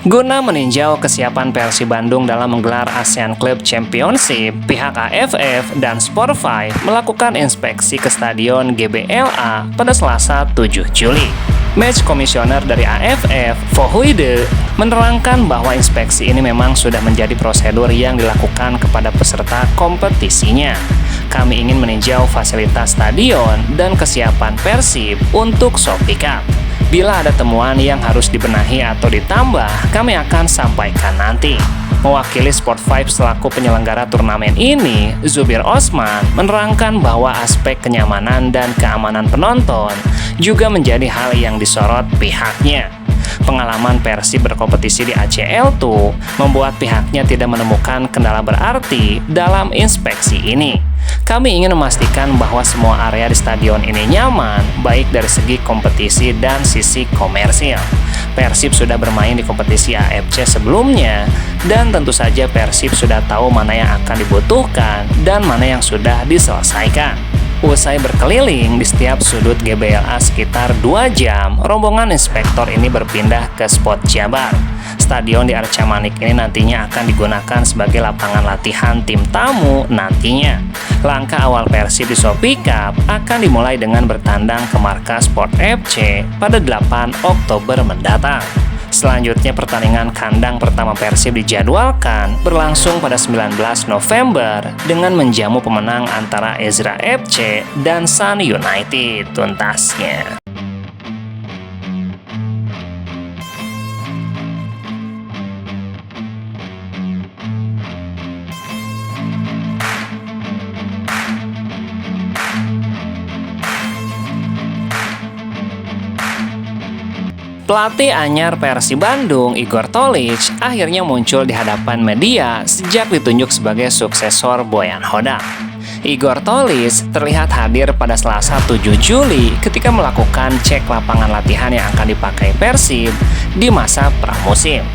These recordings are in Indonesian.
Guna meninjau kesiapan Persib Bandung dalam menggelar ASEAN Club Championship, pihak AFF dan Sportfy melakukan inspeksi ke Stadion GBLA pada Selasa 7 Juli. Match Komisioner dari AFF, Fohuide, menerangkan bahwa inspeksi ini memang sudah menjadi prosedur yang dilakukan kepada peserta kompetisinya. Kami ingin meninjau fasilitas stadion dan kesiapan Persib untuk Shopee Cup. Bila ada temuan yang harus dibenahi atau ditambah, kami akan sampaikan nanti. Mewakili Sport5 selaku penyelenggara turnamen ini, Zubir Osman menerangkan bahwa aspek kenyamanan dan keamanan penonton juga menjadi hal yang disorot pihaknya. Pengalaman Persib berkompetisi di ACL II membuat pihaknya tidak menemukan kendala berarti dalam inspeksi ini. Kami ingin memastikan bahwa semua area di stadion ini nyaman, baik dari segi kompetisi dan sisi komersil. Persib sudah bermain di kompetisi AFC sebelumnya, dan tentu saja Persib sudah tahu mana yang akan dibutuhkan dan mana yang sudah diselesaikan. Usai berkeliling di setiap sudut GBLA sekitar 2 jam, rombongan inspektor ini berpindah ke spot Jabar. Stadion di Arca Manik ini nantinya akan digunakan sebagai lapangan latihan tim tamu nantinya. Langkah awal Persib di Shopee Cup akan dimulai dengan bertandang ke markas Sport FC pada 8 Oktober mendatang. Selanjutnya pertandingan kandang pertama Persib dijadwalkan berlangsung pada 19 November dengan menjamu pemenang antara Ezra FC dan Sun United tuntasnya. Pelatih anyar Persib Bandung, Igor Tolic, akhirnya muncul di hadapan media sejak ditunjuk sebagai suksesor Boyan Hodak. Igor Tolic terlihat hadir pada Selasa 7 Juli ketika melakukan cek lapangan latihan yang akan dipakai Persib di masa pramusim.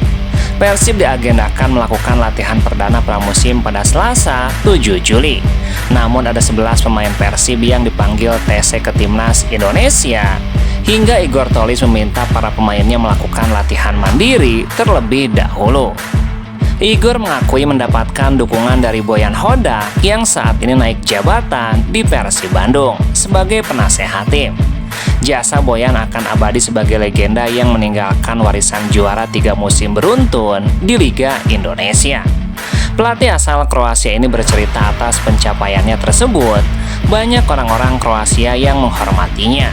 Persib diagendakan melakukan latihan perdana pramusim pada Selasa 7 Juli. Namun ada 11 pemain Persib yang dipanggil TC ke Timnas Indonesia, hingga Igor Tolic meminta para pemainnya melakukan latihan mandiri terlebih dahulu. Igor mengakui mendapatkan dukungan dari Boyan Hodak yang saat ini naik jabatan di Persib Bandung sebagai penasehat tim. Jasa Boyan akan abadi sebagai legenda yang meninggalkan warisan juara 3 musim beruntun di Liga Indonesia. Pelatih asal Kroasia ini bercerita atas pencapaiannya tersebut. Banyak orang-orang Kroasia yang menghormatinya.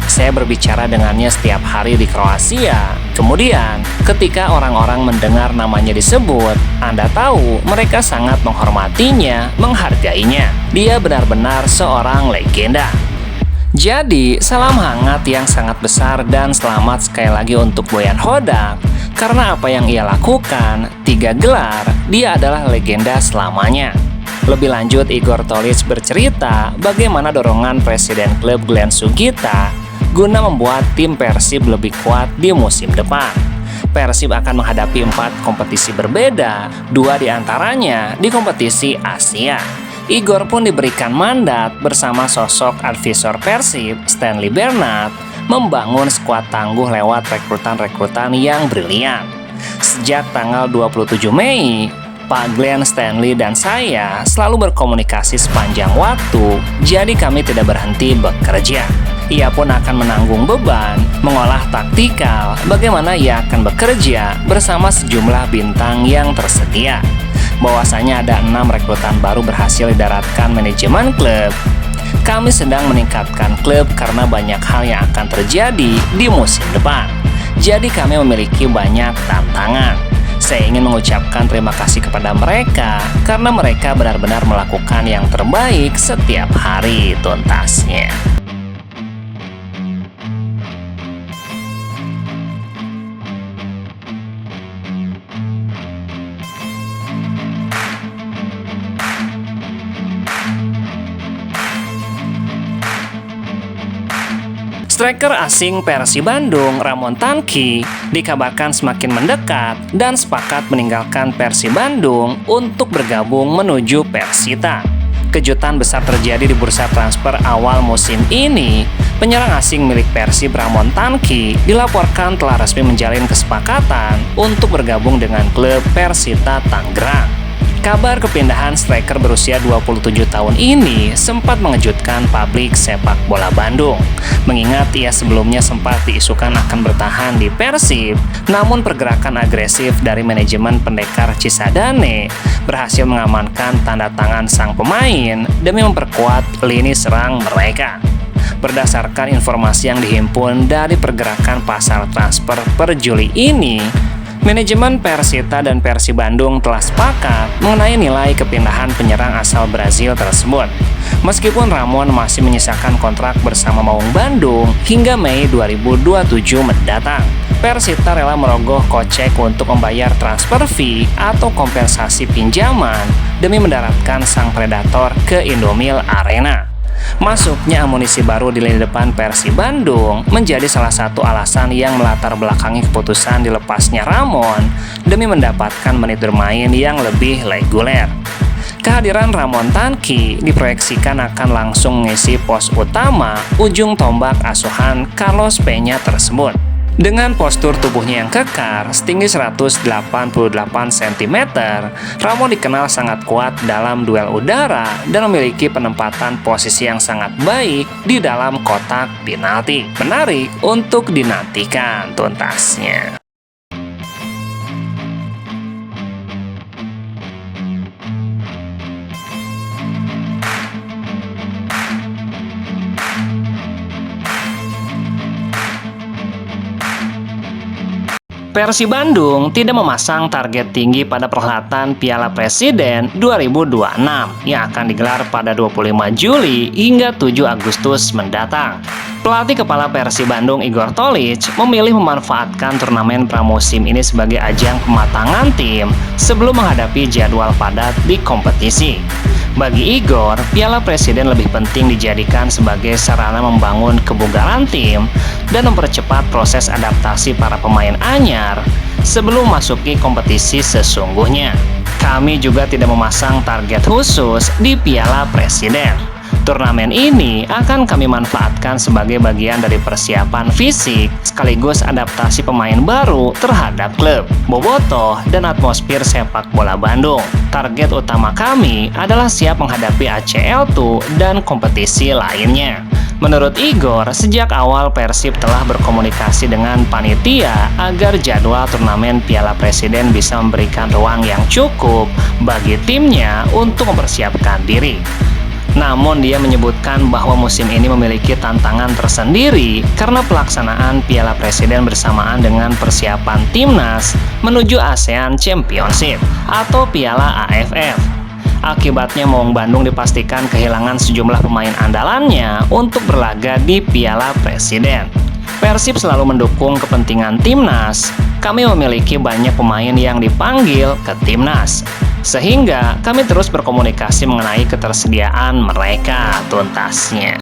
Saya berbicara dengannya setiap hari di Kroasia. Kemudian, ketika orang-orang mendengar namanya disebut, Anda tahu mereka sangat menghormatinya, menghargainya. Dia benar-benar seorang legenda. Jadi, salam hangat yang sangat besar dan selamat sekali lagi untuk Boyan Hodak. Karena apa yang ia lakukan, 3 gelar, dia adalah legenda selamanya. Lebih lanjut, Igor Tolic bercerita bagaimana dorongan Presiden klub Glenn Sugita guna membuat tim Persib lebih kuat di musim depan. Persib akan menghadapi 4 kompetisi berbeda, 2 diantaranya di kompetisi Asia. Igor pun diberikan mandat bersama sosok advisor Persib, Stanley Bernard, membangun skuad tangguh lewat rekrutan-rekrutan yang brilian. Sejak tanggal 27 Mei, Pak Glenn, Stanley, dan saya selalu berkomunikasi sepanjang waktu, jadi kami tidak berhenti bekerja. Ia pun akan menanggung beban, mengolah taktikal, bagaimana ia akan bekerja bersama sejumlah bintang yang tersedia. Bahwasanya ada 6 rekrutan baru berhasil didaratkan manajemen klub. Kami sedang meningkatkan klub karena banyak hal yang akan terjadi di musim depan. Jadi kami memiliki banyak tantangan. Saya ingin mengucapkan terima kasih kepada mereka karena mereka benar-benar melakukan yang terbaik setiap hari tuntasnya. Striker asing Persib Bandung, Ramon Tanki, dikabarkan semakin mendekat dan sepakat meninggalkan Persib Bandung untuk bergabung menuju Persita. Kejutan besar terjadi di bursa transfer awal musim ini. Penyerang asing milik Persib Ramon Tanki dilaporkan telah resmi menjalin kesepakatan untuk bergabung dengan klub Persita Tangerang. Kabar kepindahan striker berusia 27 tahun ini sempat mengejutkan publik sepak bola Bandung. Mengingat ia sebelumnya sempat diisukan akan bertahan di Persib, namun pergerakan agresif dari manajemen pendekar Cisadane berhasil mengamankan tanda tangan sang pemain demi memperkuat lini serang mereka. Berdasarkan informasi yang dihimpun dari pergerakan pasar transfer per Juli ini, manajemen Persita dan Persib Bandung telah sepakat mengenai nilai kepindahan penyerang asal Brazil tersebut. Meskipun Ramon masih menyisakan kontrak bersama Maung Bandung hingga Mei 2027 mendatang, Persita rela merogoh kocek untuk membayar transfer fee atau kompensasi pinjaman demi mendaratkan sang predator ke Indomil Arena. Masuknya amunisi baru di lini depan Persib Bandung menjadi salah satu alasan yang melatar belakangi keputusan dilepasnya Ramon demi mendapatkan menit bermain yang lebih reguler. Kehadiran Ramon Tanki diproyeksikan akan langsung mengisi pos utama ujung tombak asuhan Carlos Peña tersebut. Dengan postur tubuhnya yang kekar, setinggi 188 cm, Ramon dikenal sangat kuat dalam duel udara dan memiliki penempatan posisi yang sangat baik di dalam kotak penalti. Menarik untuk dinantikan tuntasnya. Persib Bandung tidak memasang target tinggi pada perhelatan Piala Presiden 2026 yang akan digelar pada 25 Juli hingga 7 Agustus mendatang. Pelatih kepala Persib Bandung Igor Tolić memilih memanfaatkan turnamen pramusim ini sebagai ajang pematangan tim sebelum menghadapi jadwal padat di kompetisi. Bagi Igor, Piala Presiden lebih penting dijadikan sebagai sarana membangun kebugaran tim dan mempercepat proses adaptasi para pemain anyar sebelum memasuki kompetisi sesungguhnya. Kami juga tidak memasang target khusus di Piala Presiden. Turnamen ini akan kami manfaatkan sebagai bagian dari persiapan fisik sekaligus adaptasi pemain baru terhadap klub, bobotoh, dan atmosfer sepak bola Bandung. Target utama kami adalah siap menghadapi ACL2 dan kompetisi lainnya. Menurut Igor, sejak awal Persib telah berkomunikasi dengan panitia agar jadwal turnamen Piala Presiden bisa memberikan ruang yang cukup bagi timnya untuk mempersiapkan diri. Namun dia menyebutkan bahwa musim ini memiliki tantangan tersendiri karena pelaksanaan Piala Presiden bersamaan dengan persiapan timnas menuju ASEAN Championship atau Piala AFF. Akibatnya Maung Bandung dipastikan kehilangan sejumlah pemain andalannya untuk berlaga di Piala Presiden. Persib selalu mendukung kepentingan timnas. Kami memiliki banyak pemain yang dipanggil ke timnas, sehingga kami terus berkomunikasi mengenai ketersediaan mereka tuntasnya.